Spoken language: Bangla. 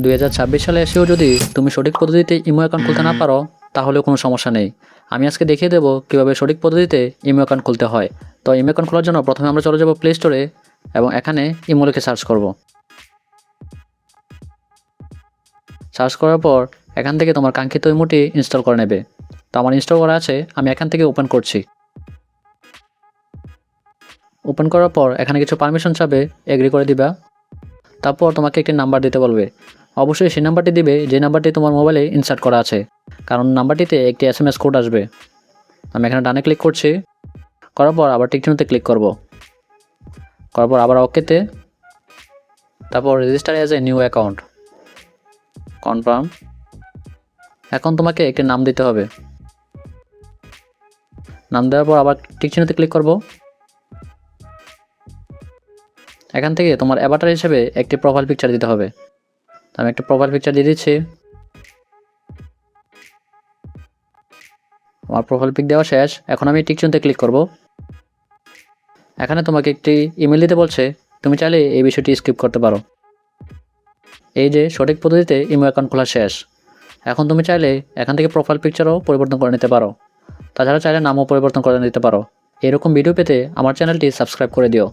2026 সালে এসেও যদি তুমি সঠিক পদ্ধতিতে ইমো অ্যাকাউন্ট খুলতে না পারো তাহলেও কোনো সমস্যা নেই। আমি আজকে দেখিয়ে দেবো কীভাবে সঠিক পদ্ধতিতে ইমো অ্যাকাউন্ট খুলতে হয়। তো ইমো অ্যাকাউন্ট খোলার জন্য প্রথমে আমরা চলে যাব প্লে স্টোরে এবং এখানে ইমো লিখে সার্চ করব। সার্চ করার পর এখান থেকে তোমার কাঙ্ক্ষিত ইমোটি ইনস্টল করে নেবে। তো আমার ইনস্টল করা আছে, আমি এখান থেকে ওপেন করছি। ওপেন করার পর এখানে কিছু পারমিশন চাবে, এগ্রি করে দিবা। তারপর তোমাকে একটি নাম্বার দিতে বলবে। অবশ্যই সেই নাম্বারটি দিবে যে নাম্বারটি তোমার মোবাইলে ইনসার্ট করা আছে, কারণ নাম্বারটিতে একটি SMS কোড আসবে। আমি এখানে ডানে ক্লিক করছি, করার পর আবার টিকচিহ্নতে ক্লিক করব, করার পর আবার ওকেতে, তারপর register as a new account, confirm. এখন তোমাকে একটি নাম দিতে হবে। নাম দেওয়ার পর আবার টিকচিহ্নতে ক্লিক করব। এখান থেকে তোমার অ্যাভাটার হিসেবে একটি প্রোফাইল পিকচার দিতে হবে। আমি একটা প্রোফাইল পিকচার দিয়ে দিচ্ছি। আমার প্রোফাইল পিক দেওয়া শেষ। এখন আমি টিকচিহ্নতে ক্লিক করব। এখানে তোমাকে একটি ইমেল দিতে বলছে, তুমি চাইলে এই বিষয়টি স্কিপ করতে পারো। এই যে সঠিক পদ্ধতিতে ইমো অ্যাকাউন্ট খোলা শেষ। এখন তুমি চাইলে এখান থেকে প্রোফাইল পিকচারও পরিবর্তন করে নিতে পারো। তাছাড়া চাইলে নামও পরিবর্তন করে নিতে পারো। এরকম ভিডিও পেতে আমার চ্যানেলটি সাবস্ক্রাইব করে দিও।